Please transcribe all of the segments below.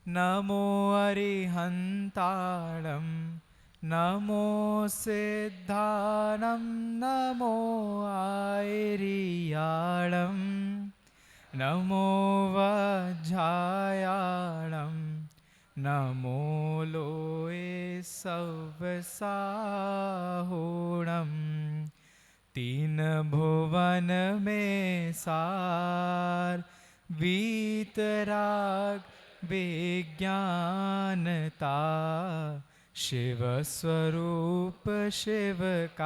नमो अरिहन्ताणं नमो सिद्धाणं नमो आयरियाणं नमो वज्रायाणं नमो लोये सवसाहुणम् तीन भुवन में सार वीतराग विज्ञानता शिव स्वरूप शिवकार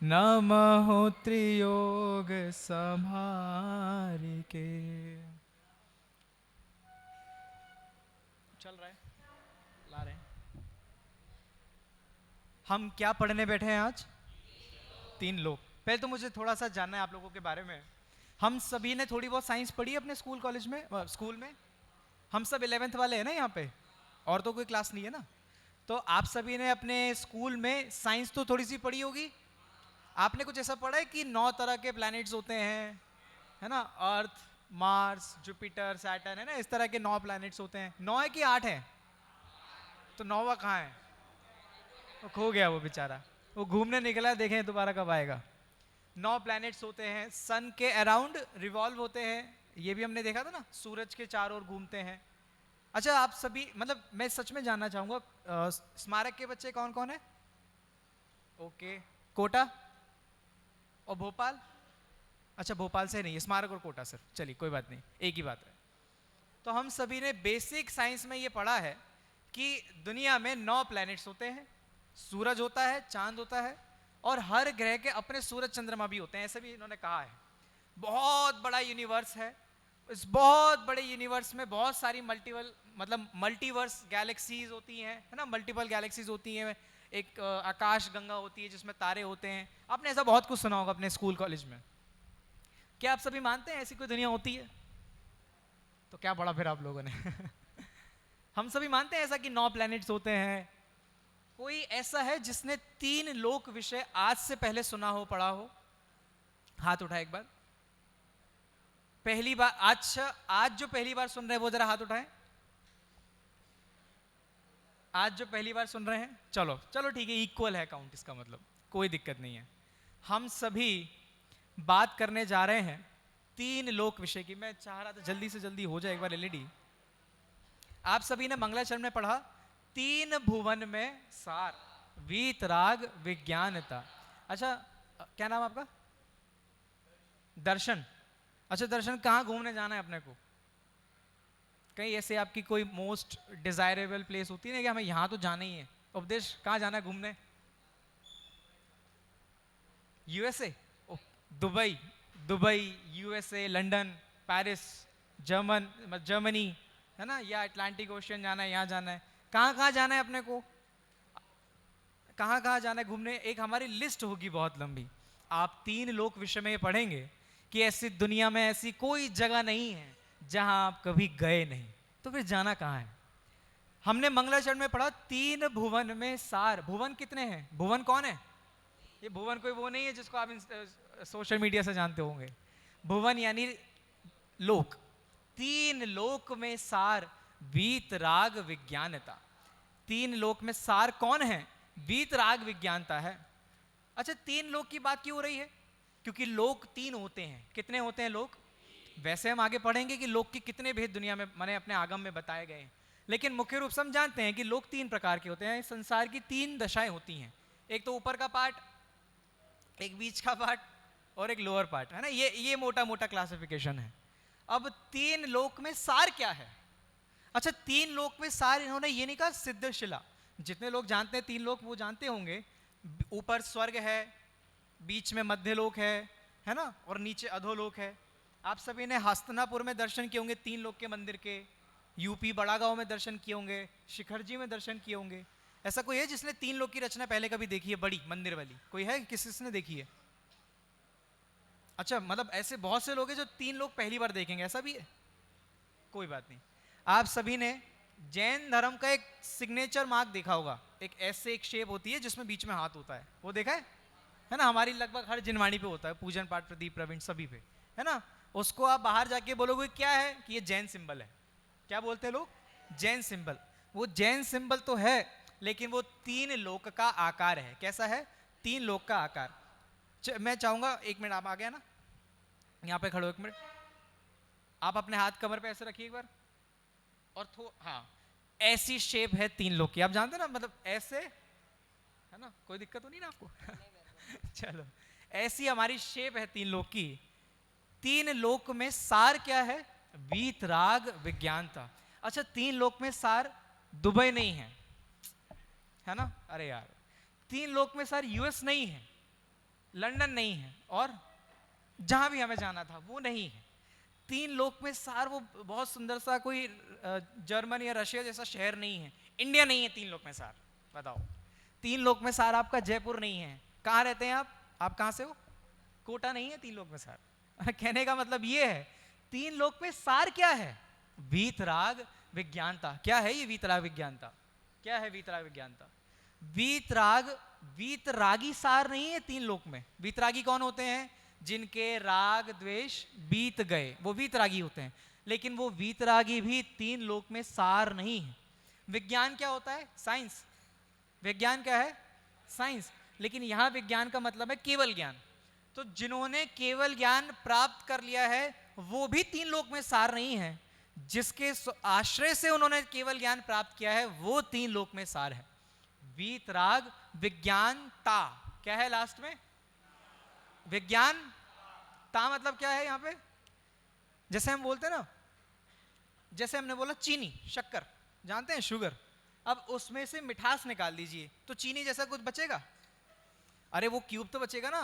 नमः त्रियोग संहारिके। चल रहा है, ला रहे हैं। हम क्या पढ़ने बैठे हैं आज? तीन लोग। पहले तो मुझे थोड़ा सा जानना है आप लोगों के बारे में। हम सभी ने थोड़ी बहुत साइंस पढ़ी है अपने स्कूल कॉलेज में, स्कूल में। हम सब 11th वाले हैं ना यहाँ पे, और तो कोई क्लास नहीं है ना। तो आप सभी ने अपने स्कूल में साइंस तो थोड़ी सी पढ़ी होगी। आपने कुछ ऐसा पढ़ा है कि 9 तरह के प्लैनेट्स होते हैं, है ना? अर्थ, मार्स, जुपिटर, सैटर्न, है ना? इस तरह के 9 प्लैनेट्स होते हैं। 9 है कि 8 है? तो 9वां कहाँ है? वो खो गया वो बेचारा, वो घूमने निकला है, देखें दोबारा कब आएगा। 9 प्लैनेट्स होते हैं, सन के अराउंड रिवॉल्व होते हैं। ये भी हमने देखा था ना, सूरज के चारों ओर घूमते हैं। अच्छा, आप सभी, मतलब मैं सच में जानना चाहूंगा, स्मारक के बच्चे कौन कौन है? ओके, कोटा और भोपाल। अच्छा, भोपाल से नहीं, स्मारक और कोटा सर, चलिए कोई बात नहीं, एक ही बात है। तो हम सभी ने बेसिक साइंस में ये पढ़ा है कि दुनिया में 9 प्लैनेट्स होते हैं। सूरज होता है, चांद होता है, और हर ग्रह के अपने सूरज चंद्रमा भी होते हैं, ऐसे भी इन्होंने कहा है। बहुत बड़ा यूनिवर्स है। इस बहुत बड़े यूनिवर्स में बहुत सारी मल्टीवर्स गैलेक्सीज होती हैं, है ना? मल्टीपल गैलेक्सीज होती हैं। एक आकाश गंगा होती है जिसमें तारे होते हैं। आपने ऐसा बहुत कुछ सुना होगा अपने स्कूल कॉलेज में। क्या आप सभी मानते हैं ऐसी कोई दुनिया होती है? तो क्या पढ़ा फिर आप लोगों ने? हम सभी मानते हैं ऐसा कि 9 प्लैनेट्स होते हैं। कोई ऐसा है जिसने 3 लोक विषय आज से पहले सुना हो, पढ़ा हो? हाथ उठाए एक बार। पहली बार? अच्छा, आज जो पहली बार सुन रहे हैं वो जरा हाथ उठाएं। आज जो पहली बार सुन रहे हैं, चलो चलो ठीक है, इक्वल है काउंट, इसका मतलब कोई दिक्कत नहीं है। हम सभी बात करने जा रहे हैं 3 लोक विषय की। मैं चाह रहा था जल्दी से जल्दी हो जाए एक बार एलईडी। आप सभी ने मंगलाचरण में पढ़ा, 3 भुवन में सार वीतराग विज्ञानता। अच्छा, क्या नाम आपका? दर्शन। अच्छा दर्शन, कहाँ घूमने जाना है अपने को? कहीं ऐसे आपकी कोई मोस्ट डिजायरेबल प्लेस होती है ना कि हमें यहाँ तो जाना ही है? उपदेश, कहाँ जाना है घूमने? USA? Dubai? Dubai, USA, London, Paris, Germany, है ना? या अटलांटिक ओशियन जाना है, यहाँ जाना है? कहाँ कहाँ जाना है अपने को? कहाँ कहाँ जाना है घूमने? एक हमारी लिस्ट होगी बहुत लंबी। आप 3 लोक विषय में ये पढ़ेंगे कि ऐसी दुनिया में ऐसी कोई जगह नहीं है जहां आप कभी गए नहीं। तो फिर जाना कहाँ है? हमने मंगलाचरण में पढ़ा 3 भुवन में सार। भुवन कितने हैं? भुवन कौन है? ये भुवन कोई वो नहीं है जिसको आप सोशल मीडिया से जानते होंगे। भुवन यानी लोक। 3 लोक में सार वीतराग विज्ञानता। 3 लोक में सार कौन है? वीतराग विज्ञानता है। अच्छा, 3 लोक की बात क्यों हो रही है? क्योंकि लोक 3 होते हैं। कितने होते हैं लोक? वैसे हम आगे पढ़ेंगे कि लोक के कितने भेद दुनिया में माने अपने आगम में बताए गए हैं, लेकिन मुख्य रूप से हम जानते हैं कि लोक 3 प्रकार के होते हैं। संसार की 3 दशाएं होती हैं। एक तो ऊपर का पार्ट, एक बीच का पार्ट, और एक लोअर पार्ट, है ना? ये मोटा मोटा क्लासिफिकेशन है। अब 3 लोक में सार क्या है? अच्छा, 3 लोक में सार इन्होंने ये नहीं कहा सिद्धशिला। जितने लोग जानते हैं 3 लोक वो जानते होंगे। ऊपर स्वर्ग है, बीच में मध्य लोक है ना? और नीचे अधोलोक है। आप सभी ने हस्तिनापुर में दर्शन किए होंगे 3 लोक के मंदिर के। यूपी बड़ा गांव में दर्शन किए होंगे, शिखरजी में दर्शन किए होंगे। ऐसा कोई है जिसने 3 लोक की रचना पहले कभी देखी है, बड़ी मंदिर वाली? कोई है? किसने देखी है? अच्छा, मतलब ऐसे बहुत से लोग हैं जो 3 लोक पहली बार देखेंगे, ऐसा भी है? कोई बात नहीं। आप सभी ने जैन धर्म का एक सिग्नेचर मार्क देखा होगा। एक ऐसे एक शेप होती है जिसमें बीच में हाथ होता है, वो देखा है ना? हमारी लगभग हर जिनवाणी पे होता है, पूजन पाठ प्रदीप प्रवीण सभी पे, है ना? उसको आप बाहर जाके बोलोगे क्या है कि ये जैन सिंबल है। क्या बोलते हैं लोग? जैन सिंबल। वो जैन सिंबल तो है, लेकिन वो 3 लोक का आकार है। कैसा है? 3 लोक का आकार। मैं चाहूंगा, 1 मिनट, आप आ गया ना, यहाँ पे खड़ो 1 मिनट, आप अपने हाथ कमर पे ऐसे रखिए एक बार, और हाँ, ऐसी शेप है 3 लोक की, आप जानते ना, मतलब ऐसे है ना, कोई दिक्कत तो नहीं ना आपको? चलो, ऐसी हमारी शेप है 3 लोक की। 3 लोक में सार क्या है? वीतराग विज्ञानता। अच्छा, 3 लोक में सार दुबई नहीं है ना? अरे यार, 3 लोक में सार यूएस नहीं है, लंदन नहीं है, और जहां भी हमें जाना था वो नहीं है। 3 लोक में सार वो बहुत सुंदर सा कोई जर्मनी या रशिया जैसा शहर नहीं है, इंडिया नहीं है 3 लोक में सार। बताओ, 3 लोक में सार आपका जयपुर नहीं है। कहाँ रहते हैं आप कहाँ से हो? कोटा नहीं है 3 लोक में सार। कहने का मतलब ये है, 3 लोक में सार क्या है? वीतराग विज्ञानता। क्या है ये वीतराग विज्ञानता? क्या है वीतराग विज्ञानता? वीतरागी सार नहीं है 3 लोक में। वीतरागी कौन होते हैं? जिनके राग द्वेष बीत गए, वो वीतरागी होते हैं। लेकिन वो वीतरागी भी 3 लोक में सार नहीं है। विज्ञान क्या होता है? साइंस। विज्ञान क्या है? साइंस। लेकिन यहां विज्ञान का मतलब है केवल ज्ञान। तो जिन्होंने केवल ज्ञान प्राप्त कर लिया है वो भी 3 लोक में सार नहीं है। जिसके आश्रय से उन्होंने केवल ज्ञान प्राप्त किया है वो 3 लोक में सार है। वीतराग विज्ञानता। क्या है लास्ट में? विज्ञान ता मतलब क्या है यहां पे? जैसे हम बोलते हैं ना, जैसे हमने बोला चीनी, शक्कर, जानते हैं, शुगर। अब उसमें से मिठास निकाल दीजिए तो चीनी जैसा कुछ बचेगा? अरे वो क्यूब तो बचेगा ना।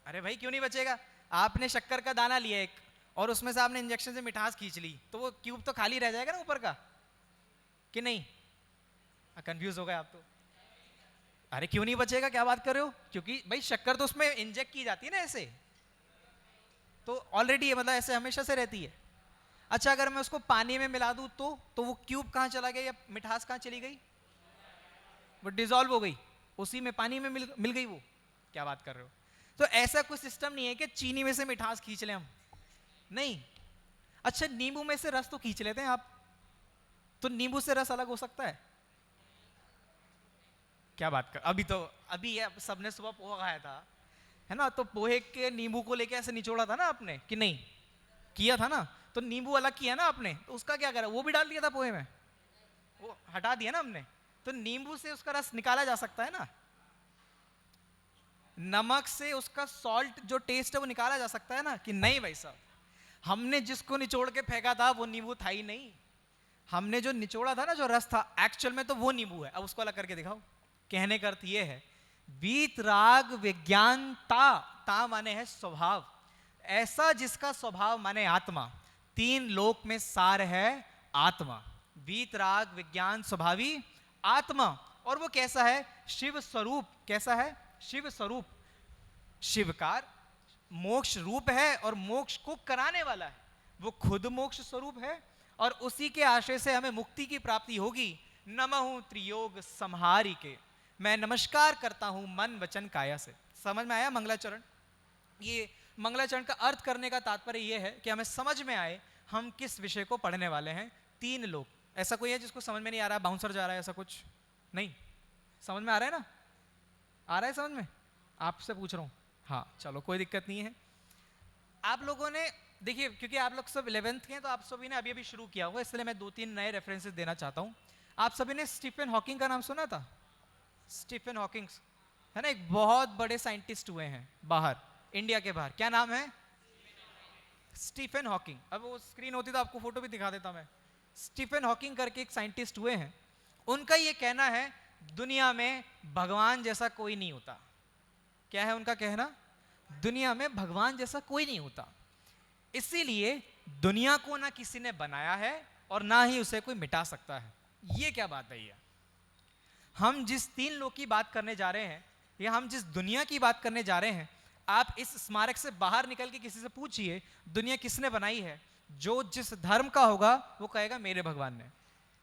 अरे भाई क्यों नहीं बचेगा? आपने शक्कर का दाना लिया एक, और उसमें से आपने इंजेक्शन से मिठास खींच ली, तो वो क्यूब तो खाली रह जाएगा ना ऊपर का, कि नहीं? कंफ्यूज हो गए आप तो। अरे क्यों नहीं बचेगा, क्या बात कर रहे हो? क्योंकि भाई शक्कर तो उसमें इंजेक्ट की जाती है ना ऐसे, तो ऑलरेडी मतलब ऐसे हमेशा से रहती है। अच्छा, अगर मैं उसको पानी में मिला दूं तो वो क्यूब कहां चला गया या मिठास कहां चली गई? वो डिसॉल्व हो गई, उसी में पानी में मिल गई वो। क्या बात कर रहे हो? तो ऐसा कोई सिस्टम नहीं है कि चीनी में से मिठास खींच लें हम, नहीं। अच्छा, नींबू में से रस तो खींच लेते हैं आप, तो नींबू से रस अलग हो सकता है? क्या बात कर, अभी सबने सुबह पोहा खाया था, है ना, तो पोहे के नींबू को लेके ऐसे निचोड़ा था ना आपने, कि नहीं किया था ना? तो नींबू अलग किया ना आपने, तो उसका क्या करा? वो भी डाल दिया था पोहे में, वो हटा दिया ना हमने। तो नींबू से उसका रस निकाला जा सकता है ना, नमक से उसका सॉल्ट जो टेस्ट है वो निकाला जा सकता है ना, कि नहीं भाई साहब? हमने जिसको निचोड़ के फेंका था वो नींबू था ही नहीं। हमने जो निचोड़ा था ना, जो रस था, एक्चुअल में तो वो नींबू है। अब उसको अलग करके दिखाओ। कहने का अर्थ ये है, वीतराग विज्ञानता, ता माने है स्वभाव, ऐसा जिसका स्वभाव माने आत्मा। 3 लोक में सार है आत्मा। वीतराग विज्ञान स्वभावी आत्मा। और वो कैसा है? शिव स्वरूप। कैसा है? शिव स्वरूप। शिवकार मोक्ष रूप है और मोक्ष को कराने वाला है। वो खुद मोक्ष स्वरूप है और उसी के आश्रय से हमें मुक्ति की प्राप्ति होगी। नमः त्रियोग संहारी के, मैं नमस्कार करता हूं मन वचन काया से। समझ में आया मंगलाचरण? ये मंगलाचरण का अर्थ करने का तात्पर्य यह है कि हमें समझ में आए हम किस विषय को पढ़ने वाले हैं। 3 लोग। ऐसा कोई है जिसको समझ में नहीं आ रहा? बाउंसर जा रहा है, ऐसा कुछ नहीं? समझ में आ रहा है ना? आ रहा है समझ में? आपसे पूछ रहा हूं। हाँ चलो, कोई दिक्कत नहीं है। आप लोगों ने देखिए, क्योंकि आप लोग सब 11th के हैं, तो आप सभी ने अभी अभी शुरू किया होगा, इसलिए मैं 2-3 नए रेफरेंसेस देना चाहता हूं। आप सभी ने स्टीफन हॉकिंग का नाम सुना था? स्टीफन हॉकिंग है ना, एक बहुत बड़े साइंटिस्ट हुए हैं बाहर, इंडिया के बाहर। क्या नाम है? Stephen Hawking. अब वो स्क्रीन होती तो आपको फोटो भी दिखा देता मैं। स्टीफन हॉकिंग करके एक साइंटिस्ट हुए हैं। उनका ये कहना है, दुनिया में भगवान जैसा कोई नहीं होता। क्या है उनका कहना? दुनिया में भगवान जैसा कोई नहीं होता, इसीलिए दुनिया को ना किसी ने बनाया है और ना ही उसे कोई मिटा सकता है। ये क्या बात है? हम जिस 3 लोग की बात करने जा रहे हैं, या हम जिस दुनिया की बात करने जा रहे हैं, आप इस स्मारक से बाहर निकल के किसी से पूछिए दुनिया किसने बनाई है, जो जिस धर्म का होगा वो कहेगा मेरे भगवान ने।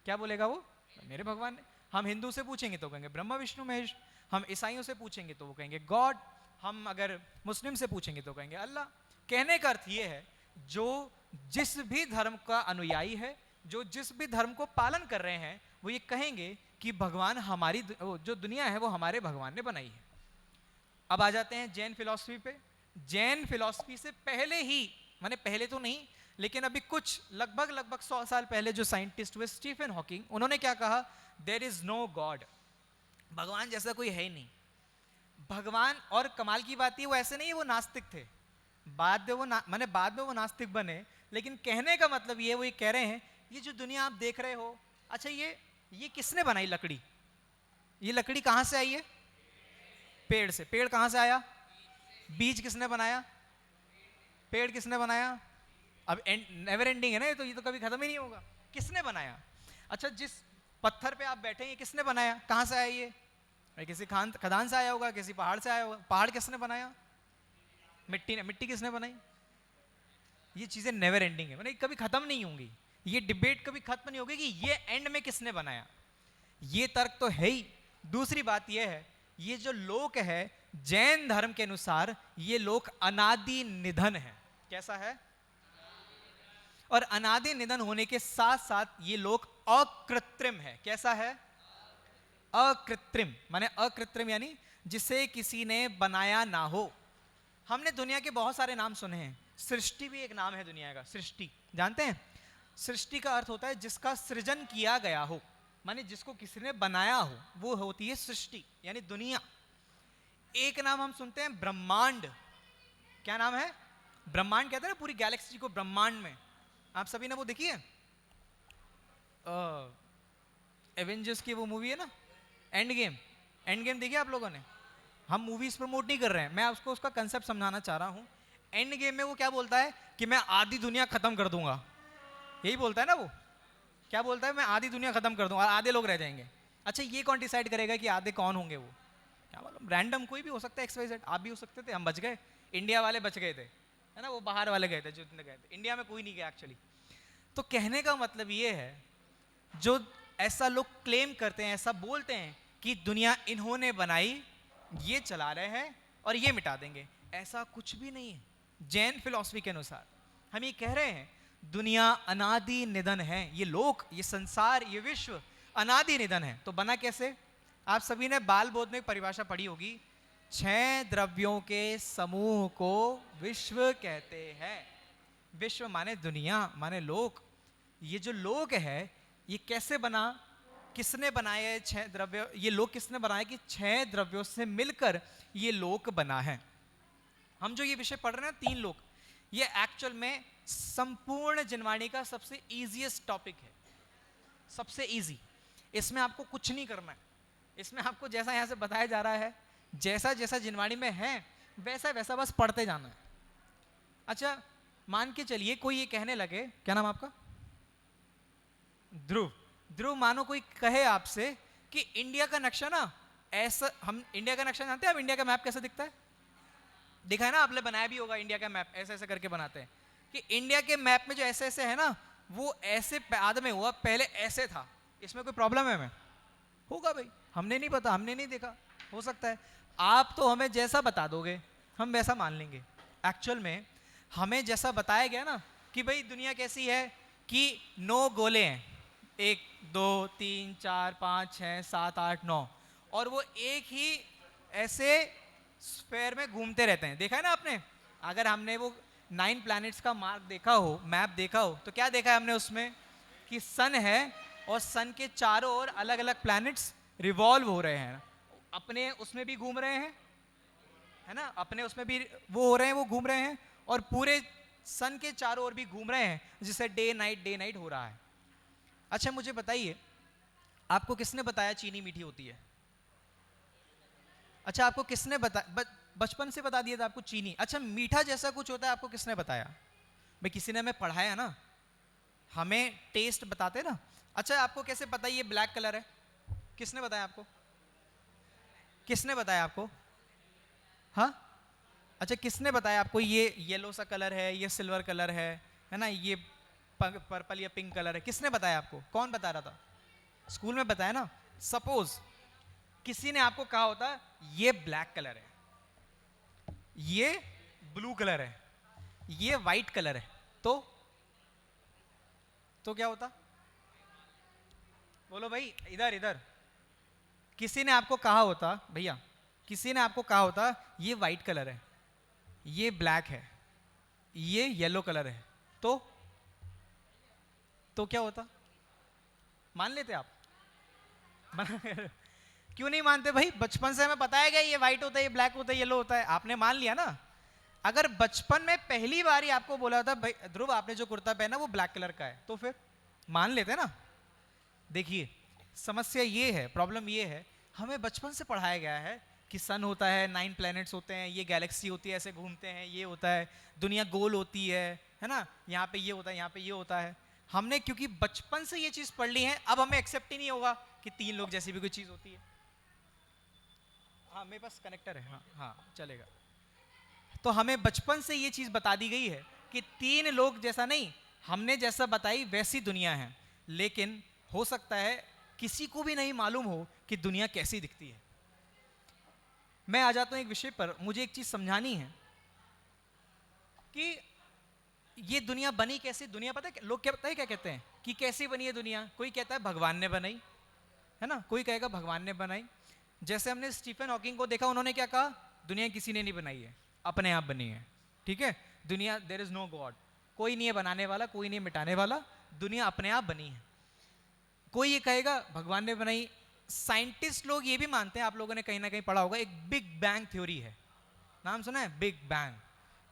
क्या बोलेगा वो? मेरे भगवान ने। हम हिंदू से पूछेंगे तो कहेंगे ब्रह्मा विष्णु महेश। हम ईसाइयों से पूछेंगे तो वो कहेंगे गॉड। हम अगर मुस्लिम से पूछेंगे तो कहेंगे अल्लाह। कहने का अर्थ ये है, जो जिस भी धर्म का अनुयायी है, जो जिस भी धर्म को पालन कर रहे हैं, वो ये कहेंगे कि भगवान हमारी जो दुनिया है वो हमारे भगवान ने बनाई है। अब आ जाते हैं जैन फिलॉसफी पे। जैन फिलॉसफी से पहले ही, माने पहले तो नहीं लेकिन अभी कुछ लगभग 100 साल पहले जो साइंटिस्ट हुए स्टीफन हॉकिंग, उन्होंने क्या कहा? देयर इज नो गॉड, भगवान जैसा कोई है ही नहीं। भगवान, और कमाल की बात है वो ऐसे नहीं है वो नास्तिक थे, बाद में वो नास्तिक बने, लेकिन कहने का मतलब ये, वो ये कह रहे हैं ये जो दुनिया आप देख रहे हो, अच्छा ये किसने बनाई लकड़ी? ये लकड़ी कहां से आई है? पेड़ से। पेड़ कहां से आया? बीज किसने बनाया? पेड़ किसने बनाया? अब नेवर एंडिंग है ना, ये तो कभी खत्म ही नहीं होगा। किसने बनाया? अच्छा, जिस पत्थर पे आप बैठे हैं ये किसने बनाया? कहां से आया ये? किसी खदान से आया होगा, किसी पहाड़ से आया होगा। पहाड़ किसने बनाया? मिट्टी ने। मिट्टी किसने बनाई? ये चीजें नेवर एंडिंग है, मतलब कभी खत्म नहीं होंगी। ये डिबेट कभी खत्म नहीं होगी कि ये एंड में किसने बनाया। ये तर्क तो है ही। दूसरी बात ये है, ये जो लोक है जैन धर्म के अनुसार ये लोक अनादि निधन है। कैसा है? और अनादि निधन होने के साथ साथ ये लोक अकृत्रिम है। कैसा है? अकृत्रिम। माने अकृत्रिम यानी जिसे किसी ने बनाया ना हो। हमने दुनिया के बहुत सारे नाम सुने हैं, सृष्टि भी एक नाम है दुनिया का। सृष्टि जानते हैं? सृष्टि का अर्थ होता है जिसका सृजन किया गया हो, माने जिसको किसी ने बनाया हो, वो होती है सृष्टि यानी दुनिया। एक नाम हम सुनते हैं ब्रह्मांड। क्या नाम है? ब्रह्मांड। कहते हैं ना पूरी गैलेक्सी को ब्रह्मांड में। आप सभी ने वो देखी है एवेंजर्स की वो मूवी है ना, एंड गेम। एंड गेम देखी आप लोगों ने? हम मूवीज प्रमोट नहीं कर रहे हैं, मैं आपको उसका कंसेप्ट समझाना चाह रहा हूं। एंड गेम में वो क्या बोलता है कि मैं आधी दुनिया खत्म कर दूंगा, यही बोलता है ना वो। क्या बोलता है? मैं आधी दुनिया खत्म कर दूंगा, आधे लोग रह जाएंगे। अच्छा, ये कौन डिसाइड करेगा कि आधे कौन होंगे? वो क्या मालूम, रैंडम कोई भी हो सकता है, XYZ। आप भी हो सकते थे, हम बच गए, इंडिया वाले बच गए थे, है ना, वो बाहर वाले गए थे जितने गए थे, इंडिया में कोई नहीं गया एक्चुअली। तो कहने का मतलब ये है, जो ऐसा लोग क्लेम करते हैं, ऐसा बोलते हैं कि दुनिया इन्होंने बनाई, ये चला रहे हैं और ये मिटा देंगे, ऐसा कुछ भी नहीं है। जैन फिलॉसफी के अनुसार हम ये कह रहे हैं दुनिया अनादि निधन है। ये लोक, ये संसार, ये विश्व अनादि निधन है। तो बना कैसे? आप सभी ने बाल बोध में परिभाषा पढ़ी होगी, 6 द्रव्यों के समूह को विश्व कहते हैं। विश्व माने दुनिया, माने लोक। ये जो लोक है ये कैसे बना? किसने बनाए 6 द्रव्य? ये लोक किसने बनाया कि 6 द्रव्यों से मिलकर ये लोक बना है। हम जो ये विषय पढ़ रहे हैं 3 लोक, ये एक्चुअल में संपूर्ण जिनवाणी का सबसे इजीएस्ट टॉपिक है, सबसे इजी। इसमें आपको कुछ नहीं करना है, इसमें आपको जैसा यहां से बताया जा रहा है, जैसा जैसा जिनवाणी में है वैसा वैसा बस पढ़ते जाना है। अच्छा, मान के चलिए कोई ये कहने लगे, क्या नाम आपका? ध्रुव। ध्रुव, मानो कोई कहे आपसे कि इंडिया का नक्शा ना ऐसा, हम इंडिया का नक्शा जानते हैं, अब इंडिया का मैप कैसे दिखता है? दिखा है ना, आपने बनाया भी होगा इंडिया का मैप, ऐसे ऐसे करके बनाते हैं कि इंडिया के मैप में जो ऐसे ऐसे है ना, वो ऐसे बाद में हुआ, पहले ऐसे था। इसमें कोई प्रॉब्लम है? मैं होगा भाई, हमने नहीं पता, हमने नहीं देखा, हो सकता है। आप तो हमें जैसा बता दोगे हम वैसा मान लेंगे। एक्चुअल में हमें जैसा बताया गया ना कि भाई दुनिया कैसी है कि 9 गोले हैं, 1 2 3 4 5 6 7 8 9, और वो एक ही ऐसे स्फेयर में घूमते रहते हैं। देखा है ना आपने? अगर हमने वो 9 प्लैनेट्स का मार्क देखा हो, मैप देखा हो, तो क्या देखा है हमने उसमें कि सन है और सन के चारों ओर अलग अलग प्लैनेट्स रिवॉल्व हो रहे हैं, अपने उसमें भी घूम रहे हैं, है ना, अपने उसमें भी वो हो रहे हैं, वो घूम रहे हैं, और पूरे सन के चारों ओर भी घूम रहे हैं, जिससे डे नाइट हो रहा है। अच्छा, मुझे बताइए, आपको किसने बताया चीनी मीठी होती है? अच्छा, आपको किसने बताया? बचपन से बता दिया था आपको चीनी। अच्छा, मीठा जैसा कुछ होता है, आपको किसने बताया? भाई किसी ने हमें पढ़ाया ना, हमें टेस्ट बताते ना। अच्छा, आपको कैसे पता ये ब्लैक कलर है? किसने बताया आपको? किसने बताया आपको? हाँ, अच्छा, किसने बताया आपको ये येलो सा कलर है, ये सिल्वर कलर है ना, ये पर्पल या पिंक कलर है? किसने बताया आपको? कौन बता रहा था? स्कूल में बताया ना। सपोज किसी ने आपको कहा होता ये ब्लैक कलर है, ये ब्लू कलर है, ये वाइट कलर है, तो तो क्या होता? बोलो भाई, इधर इधर। किसी ने आपको कहा होता, भैया किसी ने आपको कहा होता ये वाइट कलर है, ये ब्लैक है, ये येलो कलर है, तो क्या होता? मान लेते आप? क्यों नहीं मानते भाई? बचपन से हमें बताया गया ये व्हाइट होता है, ये ब्लैक होता है, येलो होता है, आपने मान लिया ना। अगर बचपन में पहली बार ही आपको बोला था भाई ध्रुव आपने जो कुर्ता पहना वो ब्लैक कलर का है, तो फिर मान लेते ना। देखिए समस्या ये है, प्रॉब्लम ये है, हमें बचपन से पढ़ाया गया है कि सन होता है, 9 प्लैनेट्स होते हैं, ये गैलेक्सी होती है, ऐसे घूमते हैं, ये होता है, दुनिया गोल होती है ना, यहाँ पे ये होता है, यहाँ पे ये होता है। हमने क्योंकि बचपन से ये चीज़ पढ़ ली है, अब हमें एक्सेप्ट ही नहीं होगा कि 3 लोग जैसी भी कोई चीज़ होती है। हाँ मेरे पास कनेक्टर है, हाँ हाँ चलेगा। तो हमें बचपन से ये चीज़ बता दी गई है कि 3 लोग जैसा नहीं, हमने जैसा बताई वैसी दुनिया है, लेकिन हो सकता है किसी को भी नहीं मालूम हो कि दुनिया कैसी दिखती है। मैं आ जाता हूं एक विषय पर, मुझे एक चीज समझानी है कि ये दुनिया बनी कैसे। दुनिया पता है लोग क्या, पता है क्या कहते हैं कि कैसी बनी है दुनिया? कोई कहता है भगवान ने बनाई है ना, कोई कहेगा भगवान ने बनाई। जैसे हमने स्टीफन हॉकिंग को देखा, उन्होंने क्या कहा? दुनिया किसी ने नहीं बनाई है, अपने आप बनी है। ठीक है, दुनिया, देयर इज नो गॉड, कोई नहीं है बनाने वाला, कोई नहीं है मिटाने वाला, दुनिया अपने आप बनी है। कोई ये कहेगा भगवान ने बनाई। साइंटिस्ट लोग ये भी मानते हैं, आप लोगों ने कहीं ना कहीं पढ़ा होगा, एक बिग बैंग थ्योरी है, नाम सुना है? बिग बैंग,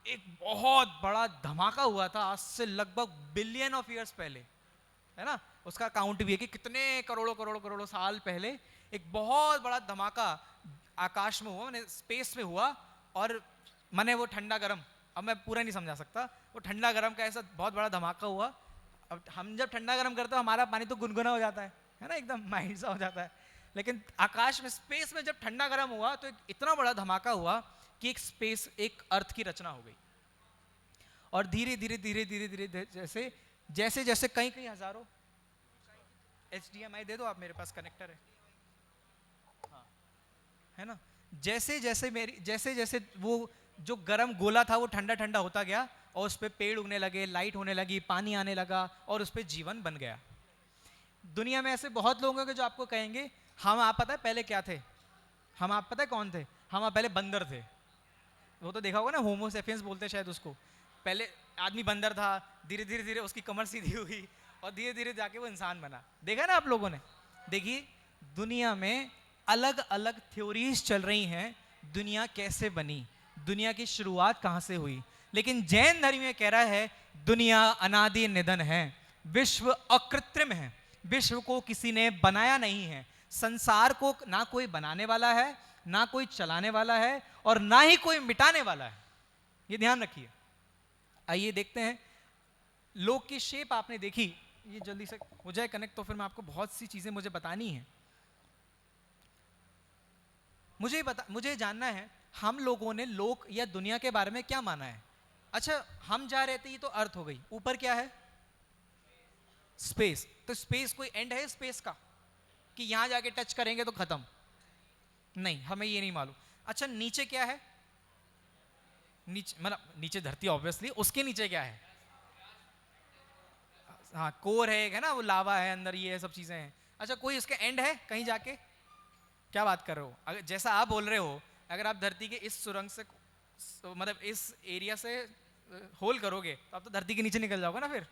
एक बहुत बड़ा धमाका हुआ था आज से लगभग बिलियन ऑफ ईयर्स पहले, है ना। उसका काउंट भी है कि कितने करोड़ों करोड़ों करोड़ों साल पहले एक बहुत बड़ा धमाका आकाश में हुआ, मैंने स्पेस में हुआ, और मैंने वो ठंडा गर्म, अब मैं पूरा नहीं समझा सकता, वो ठंडा गर्म का ऐसा बहुत बड़ा धमाका हुआ। अब हम जब ठंडा गर्म करते हैं हमारा पानी तो गुनगुना हो जाता है ना, एकदम माइल्ड सा हो जाता है। लेकिन आकाश में, स्पेस में जब ठंडा गर्म हुआ तो एक इतना बड़ा धमाका हुआ कि एक स्पेस, एक अर्थ की रचना हो गई। और धीरे धीरे धीरे धीरे धीरे जैसे जैसे जैसे कई कई हजारों, HDMI दे दो आप, मेरे पास कनेक्टर है, हाँ है ना। जैसे जैसे वो जो गर्म गोला था वो ठंडा ठंडा होता गया, और उस पर पेड़ उगने लगे, लाइट होने लगी, पानी आने लगा, और उस पर जीवन बन गया। दुनिया में ऐसे बहुत लोग होंगे जो आपको कहेंगे हम, आप पता है पहले क्या थे? हम, आप पता है कौन थे? हम पहले बंदर थे। वो तो देखा होगा ना, होमो सेपियंस बोलते शायद उसको। पहले आदमी बंदर था, धीरे धीरे धीरे उसकी कमर सीधी हुई, और धीरे धीरे जाके वो इंसान बना। देखा ना आप लोगों ने? देखिए दुनिया में अलग अलग थ्योरीज चल रही हैं, दुनिया कैसे बनी, दुनिया की शुरुआत कहां से हुई। लेकिन जैन धर्म में कह रहा है दुनिया अनादि निधन है, विश्व अकृत्रिम है, विश्व को किसी ने बनाया नहीं है, संसार को ना कोई बनाने वाला है, ना कोई चलाने वाला है, और ना ही कोई मिटाने वाला है। ये ध्यान रखिए। आइए देखते हैं, लोग की शेप आपने देखी, ये जल्दी से हो जाए कनेक्ट तो फिर मैं आपको बहुत सी चीजें मुझे बतानी है। मुझे जानना है हम लोगों ने लोक या दुनिया के बारे में क्या माना है। अच्छा हम जा रहे थे, ये तो अर्थ हो गई, ऊपर क्या है? स्पेस। तो स्पेस कोई एंड है स्पेस का कि यहां जाके टच करेंगे तो खत्म? नहीं, हमें ये नहीं मालूम। अच्छा नीचे क्या है? नीचे मतलब नीचे धरती ऑब्वियसली, उसके नीचे क्या है? हाँ कोर है ना, वो लावा है अंदर, ये सब चीजें हैं। अच्छा कोई उसका एंड है कहीं जाके? क्या बात कर रहे हो? अगर जैसा आप बोल रहे हो, अगर आप धरती के इस सुरंग से, मतलब इस एरिया से होल करोगे तो आप तो धरती के नीचे निकल जाओगे ना, फिर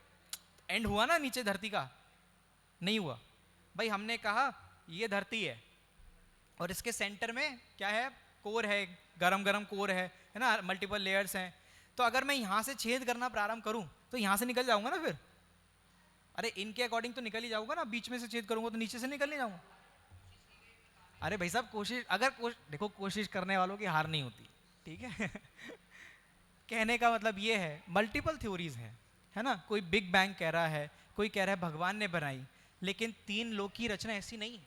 एंड हुआ ना नीचे धरती का? नहीं हुआ भाई। हमने कहा ये धरती है, और इसके सेंटर में क्या है? कोर है, गरम गरम कोर है ना, मल्टीपल लेयर्स हैं। तो अगर मैं यहाँ से छेद करना प्रारंभ करूँ तो यहाँ से निकल जाऊंगा ना फिर? अरे इनके अकॉर्डिंग तो निकल ही जाऊंगा ना, बीच में से छेद करूंगा तो नीचे से निकल नहीं जाऊंगा? अरे भाई साहब कोशिश, अगर देखो कोशिश करने वालों की हार नहीं होती, ठीक है। कहने का मतलब ये है, मल्टीपल थ्योरीज है ना। कोई बिग बैंग कह रहा है, कोई कह रहा है भगवान ने बनाई, लेकिन 3 लोग की रचना ऐसी नहीं है।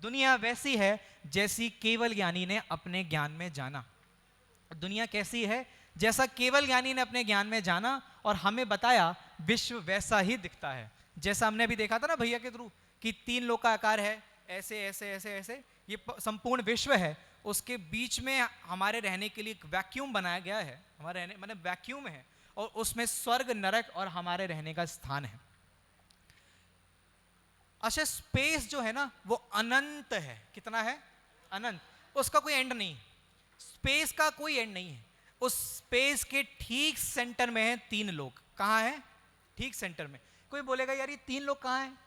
दुनिया वैसी है जैसी केवल ज्ञानी ने अपने ज्ञान में जाना। दुनिया कैसी है? जैसा केवल ज्ञानी ने अपने ज्ञान में जाना और हमें बताया, विश्व वैसा ही दिखता है। जैसा हमने अभी देखा था ना भैया के थ्रू कि 3 लोग का आकार है, ऐसे ऐसे ऐसे ऐसे, ये संपूर्ण विश्व है। उसके बीच में हमारे रहने के लिए एक वैक्यूम बनाया गया है, हमारे रहने मतलब वैक्यूम है, और उसमें स्वर्ग नरक और हमारे रहने का स्थान है। अच्छा स्पेस जो है ना वो अनंत है, कितना है? अनंत, उसका कोई एंड नहीं, स्पेस का कोई एंड नहीं है। उस स्पेस के ठीक सेंटर में है तीन लोग। कहाँ है? ठीक सेंटर में। कोई बोलेगा यार ये तीन लोग कहाँ हैं?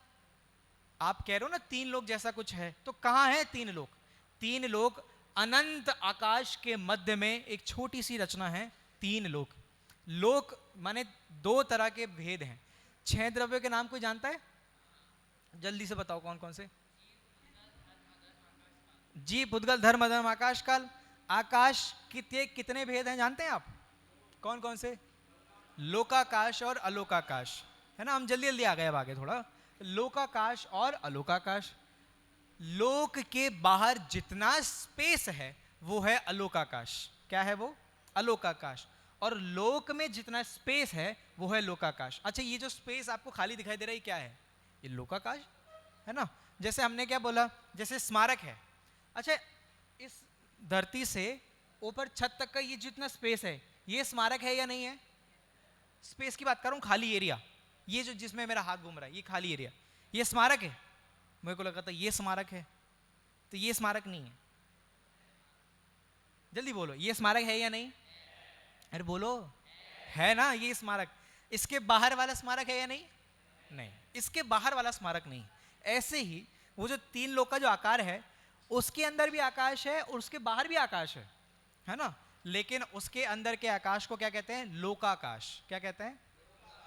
आप कह रहे हो ना तीन लोग जैसा कुछ है, तो कहाँ है तीन लोग? तीन लोग अनंत आकाश के मध्य में एक छोटी सी रचना है, तीन लोग। लोक माने दो तरह के भेद हैं। छह द्रव्यों के नाम कोई जानता है? जल्दी से बताओ कौन कौन से? जीव, भूतगल, धर्म, अधर्म, आकाश काल। आकाश कितने भेद हैं जानते हैं आप? कौन कौन से? लोकाकाश और अलोकाकाश, है ना। हम जल्दी जल्दी आ गए, अब आगे थोड़ा। लोकाकाश और अलोकाकाश। लोक के बाहर जितना स्पेस है वो है अलोकाकाश। क्या है वो? अलोकाकाश। और लोक में जितना स्पेस है वो है लोकाकाश। अच्छा ये जो स्पेस आपको खाली दिखाई दे रहा है क्या है? ये लोकाकाश है ना। जैसे हमने क्या बोला, जैसे स्मारक है। अच्छा इस धरती से ऊपर छत तक का ये जितना स्पेस है ये स्मारक है या नहीं है? स्पेस की बात कर रहा हूं, खाली एरिया, ये जो जिसमें मेरा हाथ घूम रहा है ये खाली एरिया, ये स्मारक है? मेरे को लगा था ये स्मारक है, तो ये स्मारक नहीं है। जल्दी बोलो, ये स्मारक है या नहीं? अरे बोलो, है ना ये स्मारक। इसके बाहर वाला स्मारक है या नहीं? नहीं, इसके बाहर वाला स्मारक नहीं। ऐसे ही वो जो तीन लोक का जो आकार है उसके अंदर भी आकाश है और उसके बाहर भी आकाश है ना। लेकिन उसके अंदर के आकाश को क्या कहते हैं? लोकाकाश। क्या कहते हैं?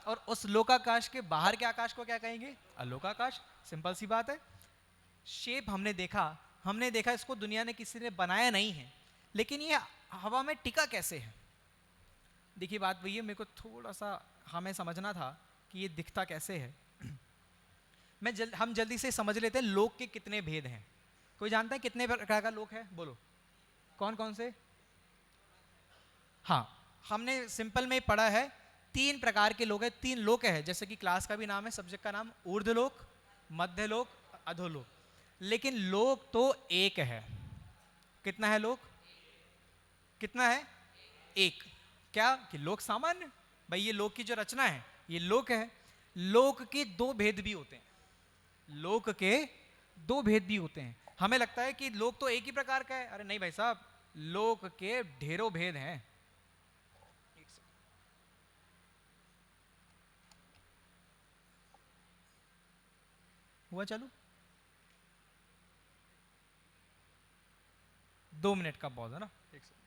और उस लोकाकाश के बाहर के आकाश को क्या कहेंगे? अलोकाकाश। सिंपल सी बात है। शेप हमने देखा इसको दुनिया ने किसी ने बनाया नहीं है, लेकिन ये हवा में टिका कैसे है? देखिए बात वही है, मेरे को थोड़ा सा हमें समझना था कि ये दिखता कैसे है। हम जल्दी से समझ लेते हैं लोक के कितने भेद हैं। कोई जानता है कितने प्रकार का लोक है? बोलो कौन कौन से? हाँ, हमने सिंपल में पढ़ा है तीन प्रकार के लोक है, तीन लोक है। जैसे कि क्लास का भी नाम है, सब्जेक्ट का नाम ऊर्ध्वलोक, मध्यलोक, अधोलोक। लेकिन लोक तो एक है। कितना है लोक? कितना है? एक। क्या कि लोक सामान्य? भाई ये लोक की जो रचना है ये लोक है। लोक के दो भेद भी होते हैं। लोक के दो भेद भी होते हैं। हमें लगता है कि लोक तो एक ही प्रकार का है। अरे नहीं भाई साहब, लोक के ढेरों भेद हैं। हुआ चालू? 2 मिनट का पॉज है ना। एक सेकंड।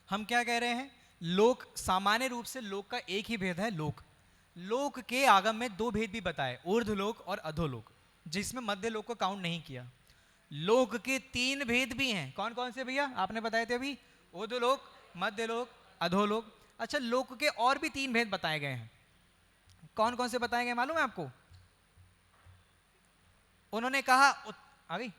हम क्या कह रहे हैं? लोक सामान्य रूप से लोक का एक ही भेद है लोक। लोक के आगम में दो भेद भी बताए, ऊर्ध्वलोक और अधोलोक, जिसमें मध्य लोक को काउंट नहीं किया। लोक के तीन भेद भी हैं। कौन कौन से भैया? आपने बताए थे अभी, ऊर्ध्वलोक, मध्यलोक, अधोलोक। अच्छा लोक के और भी तीन भेद बताए गए हैं। कौन कौन से बताए गए मालूम है आपको? उन्होंने कहा आ गई।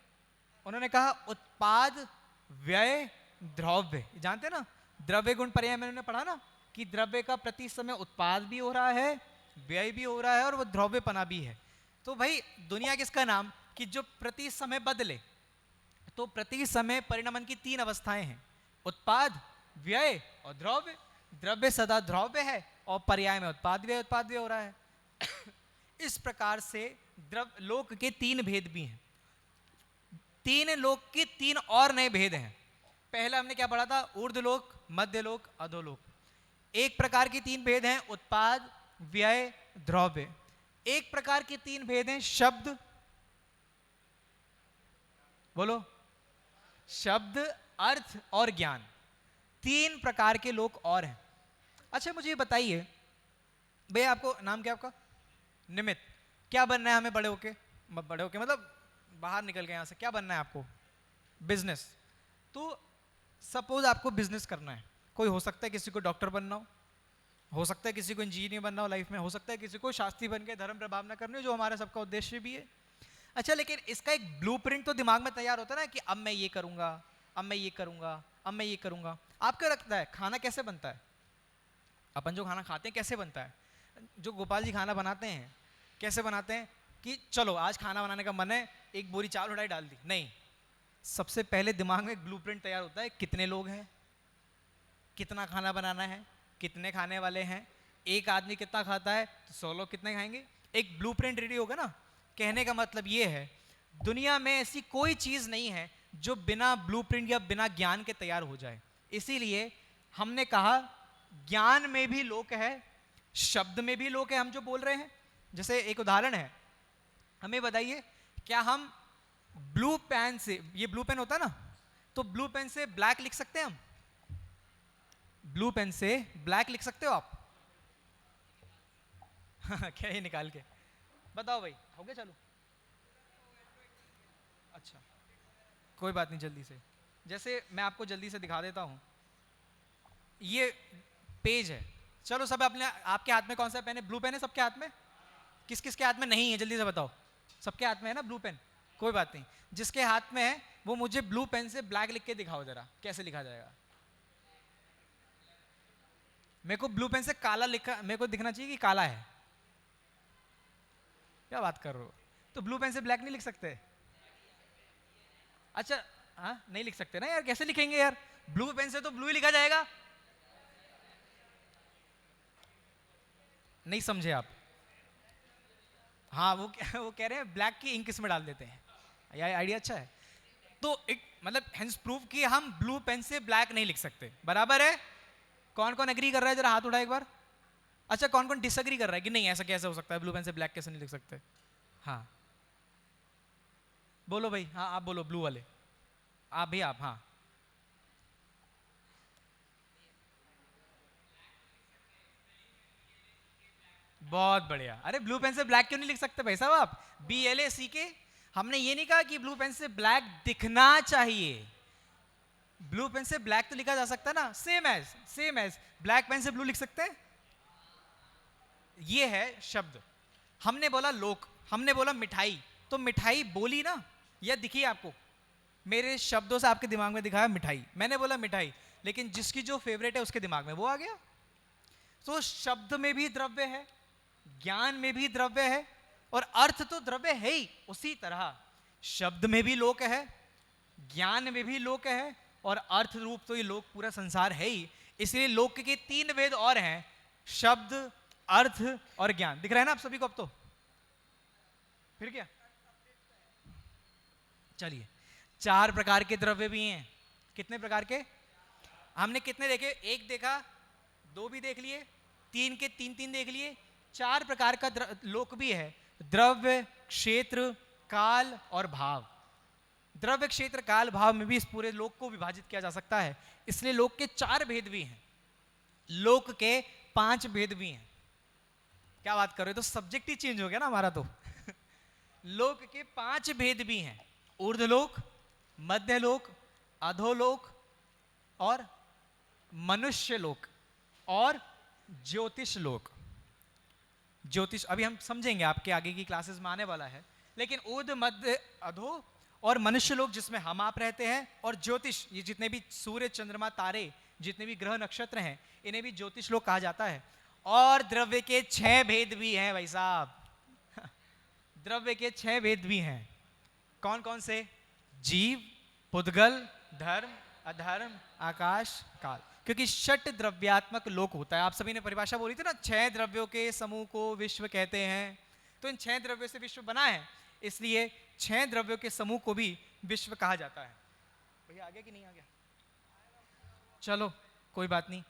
उन्होंने कहा उत्पाद, व्यय, द्रव्य। जानते ना द्रव्य गुण पर्याय में उन्होंने पढ़ा ना कि द्रव्य का प्रति समय उत्पाद भी हो रहा है, व्यय भी हो रहा है और वो द्रव्यपना भी है। तो भाई दुनिया किसका नाम कि जो प्रति समय बदले, तो प्रति समय परिणमन की तीन अवस्थाएं हैं, उत्पाद, व्यय और द्रव्य। द्रव्य सदा द्रव्य है और पर्याय में उत्पाद व्यय हो रहा है। इस प्रकार से लोक के तीन भेद भी हैं। तीन लोक के तीन और नए भेद हैं। पहला हमने क्या पढ़ा था? ऊर्ध्वलोक, मध्यलोक, अधोलोक। एक प्रकार के तीन भेद हैं उत्पाद, व्यय, द्रव्य। एक प्रकार के तीन भेद हैं शब्द, बोलो, शब्द, अर्थ और ज्ञान। तीन प्रकार के लोक और हैं। अच्छा मुझे बताइए भैया, आपको नाम क्या आपका? निमित। क्या बनना है हमें बड़े होके? बड़े होके मतलब बाहर निकल के यहाँ से क्या बनना है आपको? बिजनेस। तो सपोज आपको बिजनेस करना है, कोई हो सकता है किसी को डॉक्टर बनना हो सकता है किसी को इंजीनियर बनना हो लाइफ में, हो सकता है किसी को शास्त्री बन के धर्म प्रभावना करनी हो, जो हमारा सबका उद्देश्य भी है। अच्छा लेकिन इसका एक ब्लूप्रिंट तो दिमाग में तैयार होता है ना कि अब मैं ये करूंगा, अब मैं ये करूंगा, अब मैं ये करूंगा। आपको लगता है खाना कैसे बनता है? अपन जो खाना खाते हैं कैसे बनता है? जो गोपाल जी खाना बनाते हैं कैसे बनाते हैं कि चलो आज खाना बनाने का मन है, एक बोरी चावल उठाई डाल दी, नहीं, सबसे पहले दिमाग में एक ब्लूप्रिंट तैयार होता है, कितने लोग हैं, कितना खाना बनाना है, कितने खाने वाले हैं, एक आदमी कितना खाता है तो 100 लोग कितने खाएंगे, एक ब्लूप्रिंट रेडी होगा ना। कहने का मतलब ये है, दुनिया में ऐसी कोई चीज नहीं है जो बिना ब्लूप्रिंट या बिना ज्ञान के तैयार हो जाए। इसीलिए हमने कहा ज्ञान में भी लोक है, शब्द में भी लोक है। हम जो बोल रहे हैं, जैसे एक उदाहरण है, हमें बताइए क्या हम ब्लू पेन से, ये ब्लू पेन होता है ना, तो ब्लू पेन से ब्लैक लिख सकते हैं हम? ब्लू पेन से ब्लैक लिख सकते हो आप? क्या ये निकाल के बताओ भाई, हो गया चालू? अच्छा कोई बात नहीं, जल्दी से, जैसे मैं आपको जल्दी से दिखा देता हूं, ये पेज है, चलो सब अपने, आपके हाथ में कौन सा पेन है? ब्लू पेन है सबके हाथ में? किस किस के हाथ में नहीं है जल्दी से बताओ? सबके हाथ में है ना ब्लू पेन? कोई बात नहीं, जिसके हाथ में है वो मुझे ब्लू पेन से ब्लैक लिख के दिखाओ जरा, कैसे लिखा जाएगा? मेरे को ब्लू पेन से काला लिखा, मेरे को दिखना चाहिए कि काला है। क्या बात कर रहे हो? तो ब्लू पेन से ब्लैक नहीं लिख सकते? अच्छा हाँ, नहीं लिख सकते ना यार, कैसे लिखेंगे यार? ब्लू पेन से तो ब्लू ही लिखा जाएगा। नहीं समझे आप? हाँ, वो कह रहे हैं ब्लैक की इंक इसमें डाल देते हैं, ये आइडिया अच्छा है। तो एक मतलब हेंस प्रूव कि हम ब्लू पेन से ब्लैक नहीं लिख सकते, बराबर है? कौन कौन एग्री कर रहा है जरा हाथ उठाए एक बार। अच्छा कौन कौन डिसएग्री कर रहा है कि नहीं ऐसा कैसे हो सकता है, ब्लू पेन से ब्लैक कैसे नहीं लिख सकते? हाँ बोलो भाई, हाँ आप बोलो, ब्लू वाले आप भी, आप हाँ। बहुत बढ़िया, अरे ब्लू पेन से ब्लैक क्यों नहीं लिख सकते भाई साहब आप? BLACK, हमने ये नहीं कहा कि ब्लू पेन से ब्लैक दिखना चाहिए, ब्लू पेन से ब्लैक तो लिखा जा सकता है ना, सेम एज ब्लैक पेन से ब्लू लिख सकते हैं। ये है शब्द। हमने बोला लोक, हमने बोला मिठाई, तो मिठाई बोली ना या दिखी आपको? मेरे शब्दों से आपके दिमाग में दिखाया मिठाई, मैंने बोला मिठाई, लेकिन जिसकी जो फेवरेट है उसके दिमाग में वो आ गया। तो शब्द में भी द्रव्य है, ज्ञान में भी द्रव्य है, और अर्थ तो द्रव्य है ही। उसी तरह शब्द में भी लोक है, ज्ञान में भी लोक है, और अर्थ रूप तो ये लोक पूरा संसार है ही। इसलिए लोक के 3 वेद और हैं, शब्द, अर्थ और ज्ञान। दिख रहा है ना आप सभी को अब? तो फिर क्या, चलिए 4 प्रकार के द्रव्य भी हैं। कितने प्रकार के? हमने कितने देखे? 1 देखा, 2 भी देख लिए, 3 के 3 देख लिए। 4 प्रकार का लोक भी है, द्रव्य, क्षेत्र, काल और भाव। द्रव्य, क्षेत्र, काल, भाव में भी इस पूरे लोक को विभाजित किया जा सकता है। इसलिए लोक के 4 भेद भी हैं, लोक के 5 भेद भी हैं। क्या बात कर रहे हो? तो सब्जेक्ट ही चेंज हो गया ना हमारा तो। लोक के 5 भेद भी हैं, ऊर्ध्वलोक, मध्यलोक, अधोलोक और मनुष्य लोक और ज्योतिष लोक। ज्योतिष अभी हम समझेंगे, आपके आगे की क्लासेस में आने वाला है। लेकिन ऊर्ध्व, मध्य, अधो और मनुष्य लोक जिसमें हम आप रहते हैं, और ज्योतिष, ये जितने भी सूर्य, चंद्रमा, तारे, जितने भी ग्रह नक्षत्र हैं, इन्हें भी ज्योतिष लोक कहा जाता है। और द्रव्य के 6 भेद भी हैं भाई साहब। द्रव्य के 6 भेद भी हैं। कौन कौन से? जीव, पुद्गल, धर्म, अधर्म, आकाश, काल। क्योंकि षट द्रव्यात्मक लोक होता है। आप सभी ने परिभाषा बोली थी ना, 6 द्रव्यों के समूह को विश्व कहते हैं। तो इन 6 द्रव्यों से विश्व बना है, इसलिए 6 द्रव्यों के समूह को भी विश्व कहा जाता है। भैया आ गया कि नहीं आ गया? चलो कोई बात नहीं,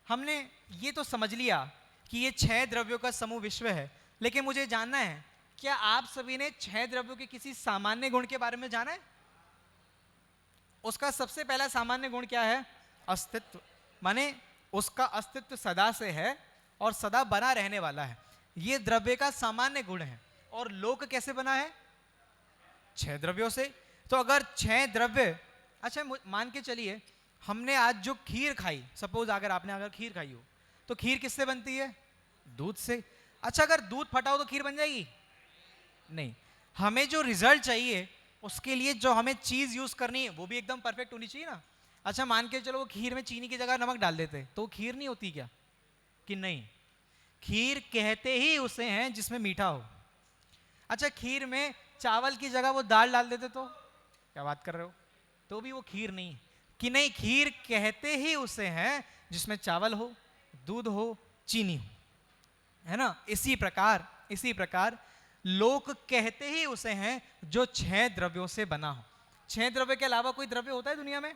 हमने ये तो समझ लिया कि ये 6 द्रव्यों का समूह विश्व है। लेकिन मुझे जानना है, क्या आप सभी ने 6 द्रव्यों के किसी सामान्य गुण के बारे में जाना है? उसका सबसे पहला सामान्य गुण क्या है? अस्तित्व। माने उसका अस्तित्व सदा से है और सदा बना रहने वाला है। ये द्रव्य का सामान्य गुण है। और लोक कैसे बना है? 6 द्रव्यों से। तो अगर 6 द्रव्य, अच्छा मान के चलिए हमने आज जो खीर खाई, सपोज अगर खीर खाई हो, तो खीर किससे बनती है? दूध से। अच्छा अगर दूध फटा हो तो खीर बन जाएगी? नहीं। हमें जो रिजल्ट चाहिए उसके लिए जो हमें चीज यूज करनी है वो भी एकदम परफेक्ट होनी चाहिए ना। अच्छा मान के चलो वो खीर में चीनी की जगह नमक डाल देते तो खीर नहीं होती क्या? कि नहीं? खीर कहते ही उसे हैं जिसमें मीठा हो। अच्छा, खीर में चावल की जगह वो दाल डाल देते तो क्या बात कर रहे हो, तो भी वो खीर नहीं है। कि नहीं, खीर कहते ही उसे हैं जिसमें चावल हो, दूध हो, चीनी हो, है ना। इसी प्रकार लोक कहते ही उसे हैं जो 6 द्रव्यों से बना हो। 6 द्रव्य के अलावा कोई द्रव्य होता है दुनिया में?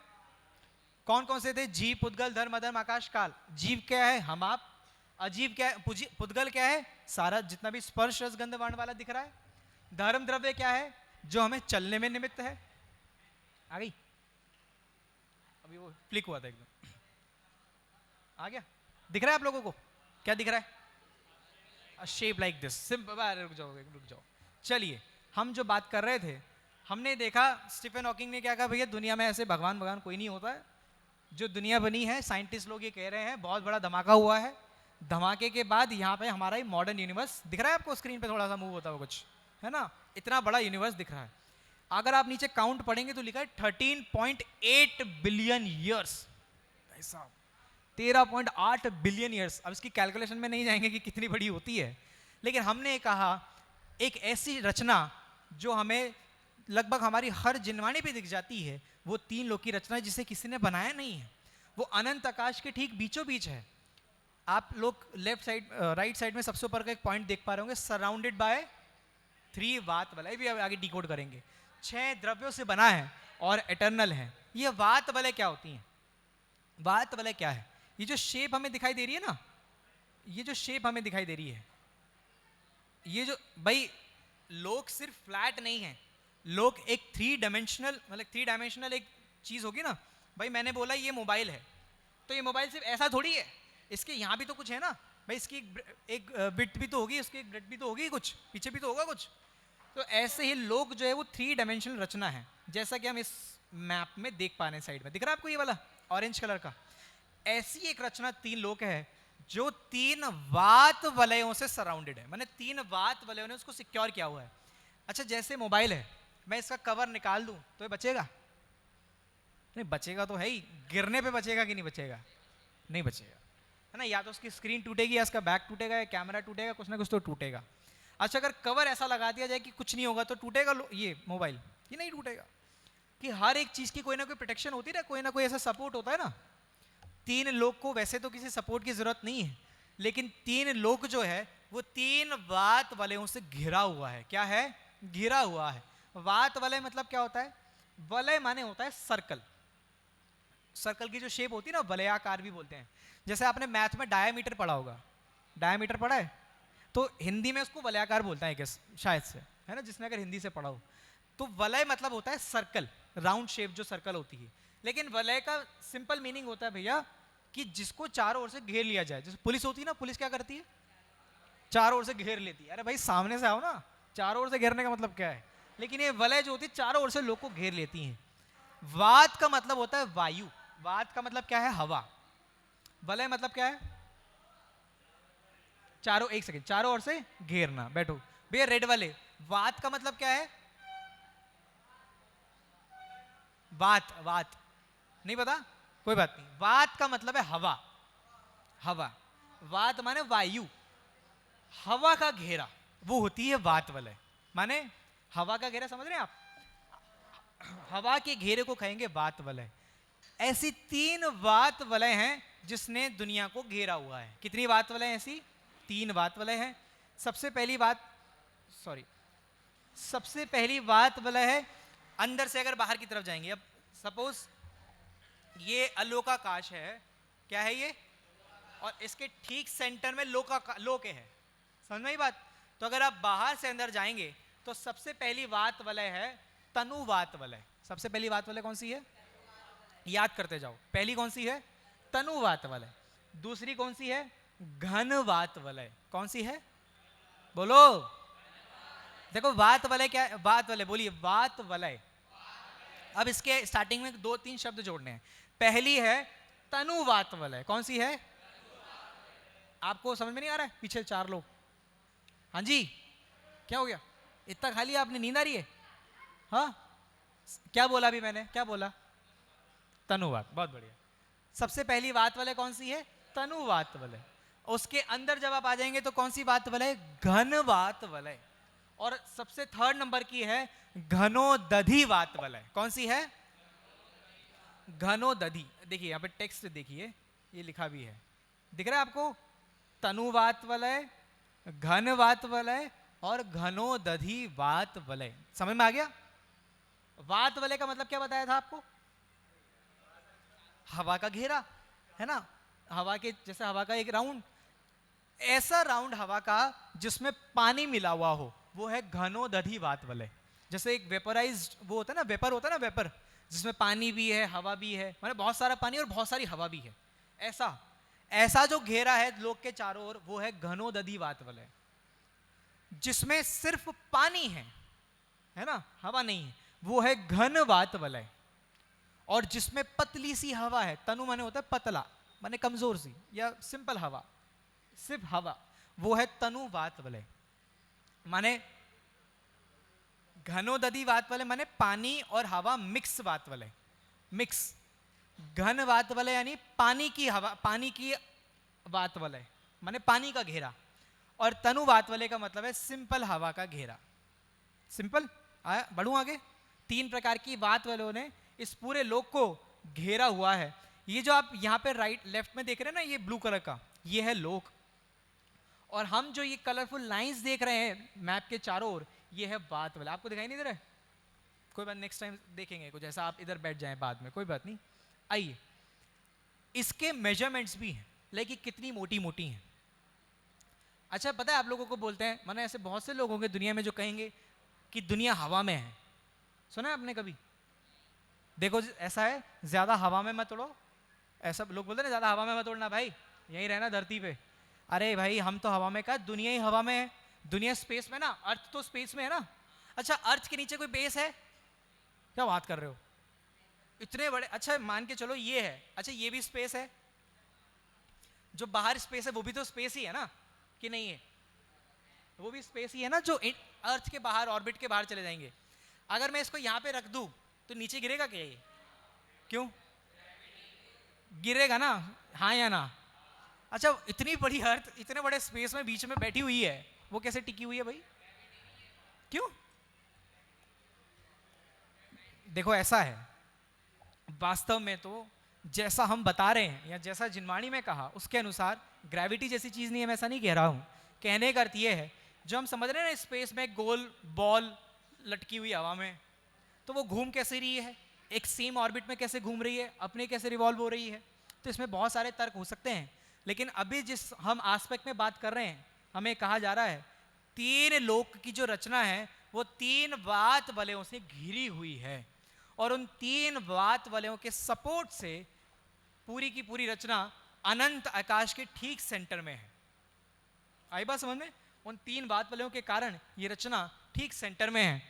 कौन कौन से थे? जीव, पुद्गल, धर्म, अधर्म, आकाश, काल। जीव क्या है? हम आप। अजीव क्या है? पुद्गल क्या है? सारा जितना भी स्पर्श रस गंध वर्ण वाला दिख रहा है। धर्म द्रव्य क्या है? जो हमें चलने में निमित्त है। आ गई? अभी वो फ्लिक हुआ था एकदम, आ गया? दिख रहा है आप लोगों को? क्या दिख रहा है? Shape like this. सिंपल। रुक जाओ। चलिए, हम जो बात कर रहे थे, हमने देखा स्टीफन हॉकिंग ने क्या कहा, भैया दुनिया में ऐसे भगवान कोई नहीं होता है। जो दुनिया बनी है, साइंटिस्ट लोग ये कह रहे हैं, बहुत बड़ा धमाका हुआ है। धमाके के बाद यहाँ पे हमारा ही मॉडर्न यूनिवर्स दिख रहा है आपको स्क्रीन पे, थोड़ा सा मूव होता है कुछ, है ना। इतना बड़ा यूनिवर्स दिख रहा है। अगर आप नीचे काउंट पढ़ेंगे तो लिखा है 13.8 बिलियन ईयर्स। ऐसा 13.8 बिलियन ईयर्स। अब इसकी कैलकुलेशन में नहीं जाएंगे कि कितनी बड़ी होती है, लेकिन हमने कहा एक ऐसी रचना जो हमें लगभग हमारी हर जिनवाणी पे दिख जाती है, वो 3 लोक की रचना जिसे किसी ने बनाया नहीं है। वो अनंत आकाश के ठीक बीचों बीच है। आप लोग लेफ्ट साइड राइट साइड में सबसे ऊपर का एक पॉइंट देख पा रहे होंगे, सराउंडेड बाय 3 वात वलय। भी आगे डिकोड करेंगे। 6 द्रव्यों से बना है और एटर्नल है। ये वात वलय क्या होती हैं? वात वलय क्या है? ये जो शेप हमें दिखाई दे रही है ना, ये जो शेप हमें दिखाई दे रही है, ये जो भाई लोक सिर्फ फ्लैट नहीं है। लोक एक 3 डायमेंशनल, मतलब 3 डायमेंशनल एक चीज होगी ना। भाई मैंने बोला ये मोबाइल है, तो ये मोबाइल सिर्फ ऐसा थोड़ी है, इसके यहाँ भी तो कुछ है ना भाई। इसकी एक बिट भी तो होगी, उसकी एक ब्रेड भी तो होगी, कुछ पीछे भी तो होगा कुछ। तो ऐसे ही लोक जो है वो 3 डायमेंशनल रचना है, जैसा कि हम इस मैप में देख पा रहे हैं। साइड में दिख रहा है आपको ये वाला ऑरेंज कलर का? ऐसी एक रचना 3 लोक है जो 3 वात वलयों से सराउंडेड है, माने 3 वात वलयों ने उसको सिक्योर किया हुआ है। अच्छा, जैसे मोबाइल है, मैं इसका कवर निकाल दूं तो ये बचेगा? नहीं बचेगा तो है ही। गिरने पे बचेगा कि नहीं बचेगा? नहीं बचेगा, है ना। या तो उसकी स्क्रीन टूटेगी, या इसका बैक टूटेगा, या कैमरा टूटेगा, कुछ ना कुछ तो टूटेगा। अच्छा, अगर कवर ऐसा लगा दिया जाए कि कुछ नहीं होगा, तो टूटेगा ये मोबाइल? ये नहीं टूटेगा। कि हर एक चीज की कोई ना कोई प्रोटेक्शन होती है ना, कोई ना कोई ऐसा सपोर्ट होता है ना। 3 लोक को वैसे तो किसी सपोर्ट की जरूरत नहीं है, लेकिन 3 लोक जो है वो 3 वात वलयों से घिरा हुआ है। क्या है? घिरा हुआ है। वात वलय मतलब क्या होता है? वलय माने होता है सर्कल। सर्कल की जो शेप होती है ना, वलयाकार भी बोलते हैं। जैसे आपने मैथ में डायमीटर पढ़ा होगा, डायमीटर पढ़ा है, तो हिंदी में उसको वलयाकार बोलता है शायद से, है ना, जिसने अगर हिंदी से पढ़ा हो। तो वलय मतलब होता है सर्कल, राउंड शेप जो सर्कल होती है। लेकिन वलय का सिंपल मीनिंग होता है भैया कि जिसको चारों ओर से घेर लिया जाए। जैसे पुलिस होती है ना, पुलिस क्या करती है? चारों ओर से घेर लेती है। अरे भाई सामने से आओ ना, चारों ओर से घेरने का मतलब क्या है? लेकिन ये वलय जो होती है चारों ओर से लोग को घेर लेती हैं। वात का मतलब होता है वायु। वात का मतलब क्या है? हवा। वलय मतलब क्या है? चारों, एक सेकंड, चारों ओर से घेरना। बैठो भैया, रेड वाले, वात का मतलब क्या है? वात, वात नहीं पता? कोई बात नहीं। वात का मतलब है हवा। हवा, वात माने वायु, हवा का घेरा, वो होती है वात वलय। माने हवा का घेरा, समझ रहे हैं आप? हवा के घेरे को कहेंगे वात वलय। ऐसी 3 वात वलय हैं जिसने दुनिया को घेरा हुआ है। कितनी वात वलय ऐसी? 3 वात वलय हैं। सबसे पहली वात वलय है अंदर से अगर बाहर की तरफ जाएंगे। अब सपोज ये अलोकाकाश है, क्या है ये? और इसके ठीक सेंटर में लोके है। समझ में आई बात? तो अगर आप बाहर से अंदर जाएंगे तो सबसे पहली वात वलय है तनुवात वलय। सबसे पहली वात वलय कौन सी है? याद करते जाओ। पहली कौन सी है? तनुवात वलय। दूसरी कौन सी है? घनवात वलय। कौन सी है? बोलो। देखो वात वलय क्या है? वात वलय बोलिए। वात वलय। अब इसके स्टार्टिंग में 2-3 शब्द जोड़ने हैं। पहली है तनुवात वलय। कौन सी है? आपको समझ में नहीं आ रहा है? पीछे 4 लोग। हाँ जी, क्या हो गया? इतना खा लिया आपने? नींद आ रही है? हाँ, क्या बोला अभी मैंने? क्या बोला? तनुवात। बहुत बढ़िया। सबसे पहली वात वलय कौन सी है? तनुवात वलय। उसके अंदर जब आप आ जाएंगे तो कौन सी वात वलय? घन वात वलय। और सबसे थर्ड नंबर की है घनोदधि वात वलय। कौन सी है? घनोदधि। देखिए यहाँ पे टेक्स्ट देखिए, ये लिखा भी है, दिख रहा है आपको? तनुवात वलय, घन वात वलय और घनोदधि वात वलय। समझ में आ गया? वात वलय का मतलब क्या बताया था आपको? हवा का घेरा, है ना? हवा के जैसे हवा का एक राउंड, ऐसा राउंड हवा का जिसमें पानी मिला हुआ हो, वो है घनोदधि वात वलय। जैसे एक वेपराइज्ड वो होता है ना, वेपर होता है ना, वेपर जिसमें पानी भी है हवा भी है, मतलब बहुत सारा पानी और बहुत सारी हवा भी है, ऐसा ऐसा जो घेरा है लोक के चारों ओर, वो है घनोदधि वात वलय। जिसमें सिर्फ पानी है ना, हवा नहीं है, वो है घन वात वलय। और जिसमें पतली सी हवा है, तनु माने होता है पतला, माने कमजोर सी या सिंपल हवा, सिर्फ हवा, वो है तनु वात वलय। माने घनोदधि वात वलय माने पानी और हवा मिक्स वात वलय, मिक्स। घन वात वलय यानी पानी की हवा, पानी की वात वलय माने पानी का घेरा। और तनु वात वलय का मतलब है सिंपल हवा का घेरा। सिंपल आया? बढ़ूं आगे? तीन प्रकार की वात वलयों ने इस पूरे लोक को घेरा हुआ है। ये जो आप यहाँ पे राइट लेफ्ट में देख रहे हैं ना, ये ब्लू कलर का, ये है लोक। और हम जो ये कलरफुल लाइंस देख रहे हैं मैप के चारों ओर, ये है वात वलय। आपको दिखाई नहीं दे रहा है? कोई बात, नेक्स्ट टाइम देखेंगे कुछ ऐसा, आप इधर बैठ जाएं बाद में, कोई बात नहीं। आइए, इसके मेजरमेंट्स भी हैं, लेकिन कितनी मोटी मोटी हैं। अच्छा पता है आप लोगों को बोलते हैं, मैंने ऐसे बहुत से लोग होंगे दुनिया में जो कहेंगे कि दुनिया हवा में है। सुना है आपने कभी? देखो ऐसा है, ज्यादा हवा में मत उड़ो। ऐसा लोग बोलते हैं ना, ज्यादा हवा में मत उड़ना भाई, यहीं रहना धरती पे। अरे भाई हम तो हवा में, का दुनिया ही हवा में है। दुनिया स्पेस में ना, अर्थ तो स्पेस में है ना। अच्छा अर्थ के नीचे कोई बेस है? क्या बात कर रहे हो, इतने बड़े। अच्छा मान के चलो ये है, अच्छा ये भी स्पेस है। जो बाहर स्पेस है वो भी तो स्पेस ही है ना, कि नहीं है? वो भी स्पेस ही है ना, जो अर्थ के बाहर, ऑर्बिट के बाहर चले जाएंगे। अगर मैं इसको यहाँ पे रख दूं तो नीचे गिरेगा क्या ये? क्यों गिरेगा ना, हाँ या ना? अच्छा इतनी बड़ी अर्थ इतने बड़े स्पेस में बीच में बैठी हुई है, वो कैसे टिकी हुई है भाई? क्यों? देखो ऐसा है, वास्तव में तो जैसा हम बता रहे हैं या जैसा जिनवाणी में कहा उसके अनुसार ग्रेविटी जैसी चीज नहीं है, मैं ऐसा नहीं कह रहा हूं। कहने का अर्थ ये है, जो हम समझ रहे हैं ना स्पेस में गोल बॉल लटकी हुई हवा में, तो वो घूम कैसे रही है, एक सेम ऑर्बिट में कैसे घूम रही है, अपने कैसे रिवॉल्व हो रही है। तो इसमें बहुत सारे तर्क हो सकते हैं, लेकिन अभी जिस हम आस्पेक्ट में बात कर रहे हैं, हमें कहा जा रहा है तीन लोक की जो रचना है वो तीन वात वलयों से घिरी हुई है। और उन तीन वात वलयों के सपोर्ट से पूरी की पूरी रचना अनंत आकाश के ठीक सेंटर में है। आई बात समझ में? उन तीन वात वलयों के कारण ये रचना ठीक सेंटर में है।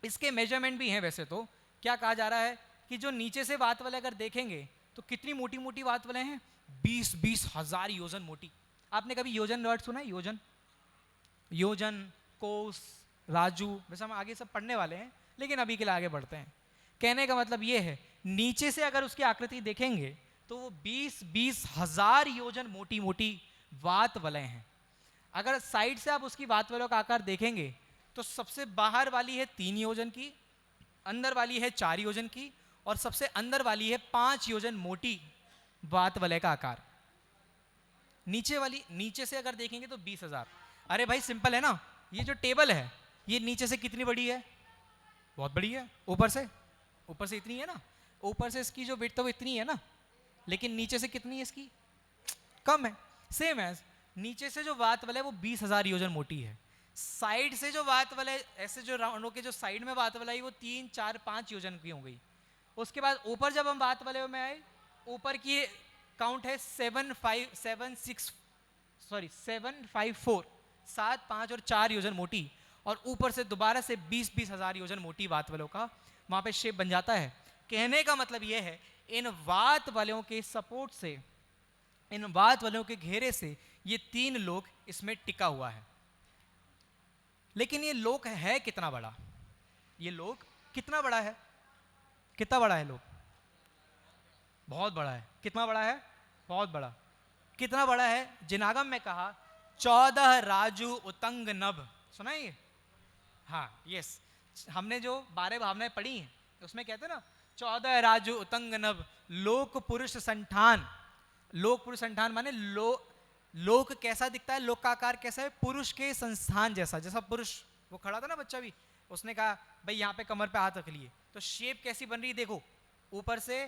इसके मेजरमेंट भी हैं वैसे तो। क्या कहा जा रहा है कि जो नीचे से वात वलय अगर देखेंगे तो कितनी मोटी मोटी वात वलय हैं? 20-20 हजार योजन मोटी। आपने कभी योजन वर्ड सुना है? योजन, योजन, कोस, राजू, वैसे हम आगे सब पढ़ने वाले हैं, लेकिन अभी के लिए आगे बढ़ते हैं। कहने का मतलब ये है, नीचे से अगर उसकी आकृति देखेंगे तो वो 20-20 हजार योजन मोटी मोटी वात वलय हैं। अगर साइड से आप उसकी वात वलयों का आकार देखेंगे तो सबसे बाहर वाली है 3 योजन की, अंदर वाली है 4 योजन की, और सबसे अंदर वाली है 5 योजन मोटी वात वलय का आकार। नीचे वाली, नीचे से अगर देखेंगे तो 20,000। अरे भाई सिंपल है ना, ये जो टेबल है ये नीचे से कितनी बड़ी है? बहुत बड़ी है। ऊपर से इतनी है ना, ऊपर से इसकी जो विड्थ है वो इतनी है ना, लेकिन नीचे से कितनी है इसकी? कम है। सेम है, नीचे से जो वात वलय वो 20,000 योजन मोटी है। साइड से जो वात वलय, ऐसे जो राउंडों के जो साइड में वात वलय वो 3, 4, 5 योजन की हो गई। उसके बाद ऊपर जब हम वात वलय में आए, ऊपर की काउंट है 754, 7, 5 और 4 योजन मोटी। और ऊपर से दोबारा से 20-20 हजार योजन मोटी वात वलयों का वहां पे शेप बन जाता है। कहने का मतलब यह है, इन वात वलयों के सपोर्ट से, इन वात वलयों के घेरे से ये तीन लोक इसमें टिका हुआ है। लेकिन ये लोक है कितना बड़ा? ये लोक कितना बड़ा है? कितना बड़ा है लोक? बहुत बड़ा है। कितना बड़ा है? बहुत बड़ा। कितना बड़ा है? जिनागम में कहा 14 राजू उतंग नभ, सुना है ये? हाँ यस, हमने जो 12 भावनाएं पढ़ी हैं उसमें कहते हैं ना 14 राजू उतंग नभ लोक पुरुष संठान। लोक पुरुष संठान माने लोक कैसा दिखता है, लोक का आकार कैसा है? पुरुष के संस्थान जैसा। जैसा पुरुष वो खड़ा था ना बच्चा भी, उसने कहा भाई यहाँ पे कमर पे हाथ रख लिए, तो शेप कैसी बन रही है देखो, ऊपर से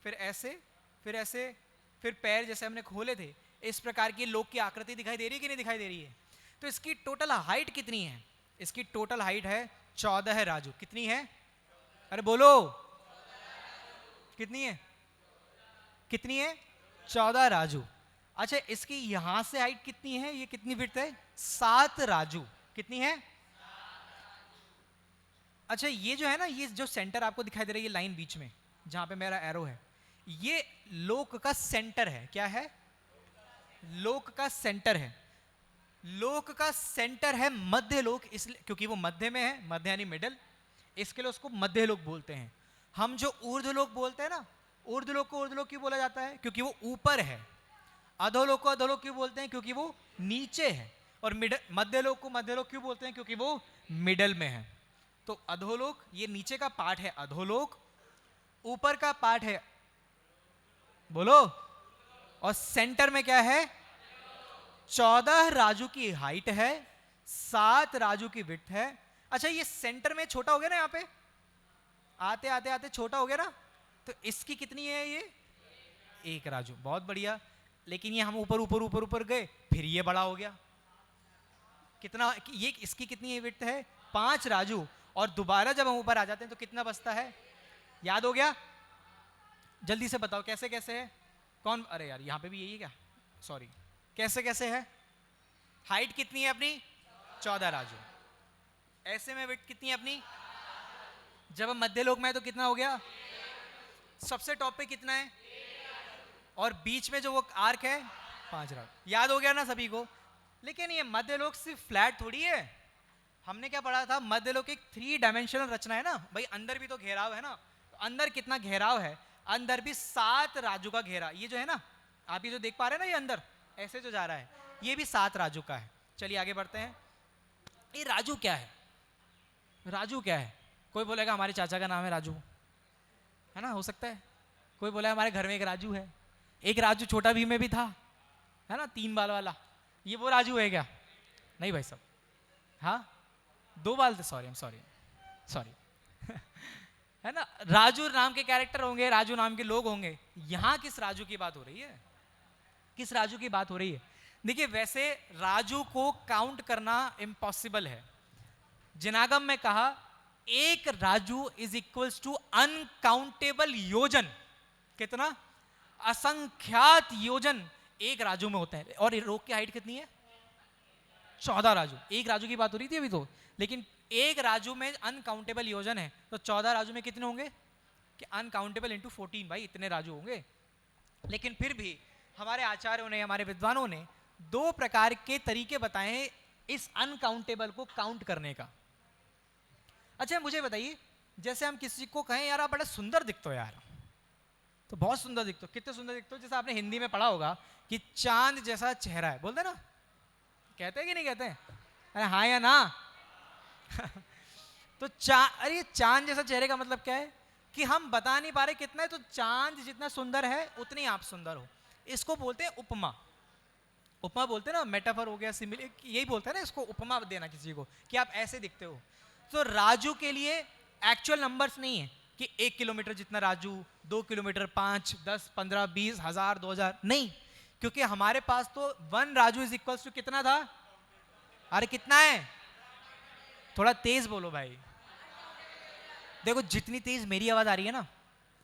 फिर ऐसे फिर ऐसे फिर पैर जैसे हमने खोले थे, इस प्रकार की लोक की आकृति दिखाई दे रही है कि नहीं दिखाई दे रही है? तो इसकी टोटल हाइट कितनी है? इसकी टोटल हाइट है 14 राजू। कितनी है? अरे बोलो कितनी है? कितनी है? 14 राजू। अच्छा इसकी यहां से हाइट कितनी है? ये कितनी विड्थ है? 7 राजू। कितनी है? अच्छा ये जो है ना, ये जो सेंटर आपको दिखाई दे रहा है, ये लाइन बीच में जहां पे मेरा एरो है, ये लोक का सेंटर है। क्या है? लोक का सेंटर है। लोक का सेंटर है मध्य लोक, इसलिए क्योंकि वो मध्य में है, मध्य यानी मिडल, इसके लिए उसको मध्य लोक बोलते हैं। हम जो ऊर्ध्वलोक बोलते हैं ना, ऊर्ध्वलोक को ऊर्ध्वलोक क्यों बोला जाता है? क्योंकि वो ऊपर है। अधोलोक को अधोलोक क्यों बोलते हैं? क्योंकि वो नीचे है। और मध्यलोक को मध्यलोक क्यों बोलते हैं? क्योंकि वो मिडल में है। तो अधोलोक ये नीचे का पार्ट है अधोलोक, ऊपर का पार्ट है, बोलो, और सेंटर में क्या है? 14 राजू की हाइट है, 7 राजू की विड्थ है। अच्छा ये सेंटर में छोटा हो गया ना, यहाँ पे आते आते आते छोटा हो गया ना, तो इसकी कितनी है? ये 1 राजू। बहुत बढ़िया। लेकिन ये हम ऊपर ऊपर ऊपर ऊपर गए, फिर ये बड़ा हो गया। कितना? ये इसकी कितनी विड्थ है? 5 राजू। और दोबारा जब हम ऊपर आ जाते हैं तो कितना बचता है? याद हो गया? जल्दी से बताओ कैसे कैसे है? कौन? अरे यार यहाँ पे भी यही है क्या? सॉरी, कैसे कैसे है? हाइट कितनी है अपनी? 14 राजू। ऐसे में विड्थ कितनी है अपनी? जब हम मध्य लोक में है तो कितना हो गया? सबसे टॉप पे कितना है? और बीच में जो वो आर्क है 5 राजू। याद हो गया ना सभी को? लेकिन ये मध्य लोक सिर्फ फ्लैट थोड़ी है। हमने क्या पढ़ा था? मध्य लोक एक 3 डायमेंशनल रचना है ना भाई। अंदर भी तो घेराव है ना, तो अंदर कितना घेराव है? अंदर भी 7 राजू का घेरा। ये जो है ना, आप ये जो देख पा रहे हैं ना, ये अंदर ऐसे जो जा रहा है, ये भी 7 राजू का है। चलिए आगे बढ़ते हैं। ये राजू क्या है? राजू क्या है? कोई बोलेगा हमारे चाचा का नाम है राजू, है ना, हो सकता है। कोई बोला हमारे घर में एक राजू है। एक राजू छोटा भीम में भी था, है ना, 3 बाल वाला। ये वो राजू है क्या? नहीं भाई साहब, हाँ 2 बाल थे। सॉरी, सॉरी है ना। राजू नाम के कैरेक्टर होंगे, राजू नाम के लोग होंगे। यहां किस राजू की बात हो रही है? किस राजू की बात हो रही है? देखिए वैसे राजू को काउंट करना इम्पॉसिबल है। जिनागम में कहा 1 राजू इज इक्वल्स टू अनकाउंटेबल योजन। कितना? असंख्यात योजन 1 राजू में होते हैं। और रोक की हाइट कितनी है? 14 राजू। 1 राजू की बात हो रही थी अभी तो, लेकिन 1 राजू में अनकाउंटेबल योजन है, तो 14 राजू में कितने होंगे? कि अनकाउंटेबल इंटू 14 भाई, इतने राजू होंगे। लेकिन फिर भी हमारे आचार्यों ने, हमारे विद्वानों ने 2 प्रकार के तरीके बताए हैं इस अनकाउंटेबल को काउंट करने का। अच्छा मुझे बताइए, जैसे हम किसी को कहें यार आप बड़ा सुंदर दिखते हो यार, तो बहुत सुंदर दिखते हो। कितने सुंदर दिखते हो? जैसे आपने हिंदी में पढ़ा होगा कि चांद जैसा चेहरा है, बोलते ना, कहते हैं कि नहीं कहते हैं? अरे हाँ या ना? तो अरे चांद जैसा चेहरे का मतलब क्या है? कि हम बता नहीं पा रहे कितना है, तो चांद जितना सुंदर है उतनी आप सुंदर हो। इसको बोलते हैं उपमा। उपमा बोलते हैं ना, मेटाफर हो गया, सिमिलर, यही बोलते हैं ना इसको, उपमा देना किसी को कि आप ऐसे दिखते हो। तो राजू के लिए एक्चुअल नंबर्स नहीं है कि 1 किलोमीटर जितना राजू, 2 किलोमीटर, 5, 10, 15, 20, 1000, 2000, नहीं, क्योंकि हमारे पास तो 1 राजू इज इक्वल्स टू कितना था? अरे कितना है? थोड़ा तेज बोलो भाई। देखो जितनी तेज मेरी आवाज आ रही है ना,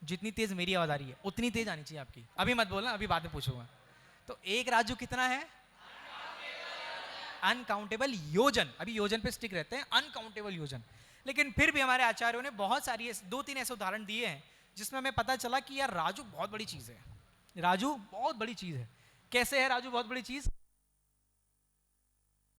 जितनी तेज मेरी आवाज आ रही है उतनी तेज आनी चाहिए आपकी। अभी मत बोलना, अभी बाद में पूछूंगा। तो 1 राजू कितना है? अनकाउंटेबल योजन। अभी योजन पे स्टिक रहते हैं, अनकाउंटेबल योजन। लेकिन फिर भी हमारे आचार्यों ने बहुत सारी 2-3 ऐसे उदाहरण दिए हैं जिसमें हमें पता चला कि यार राजू बहुत बड़ी चीज है। राजू बहुत बड़ी चीज है। कैसे है राजू बहुत बड़ी चीज?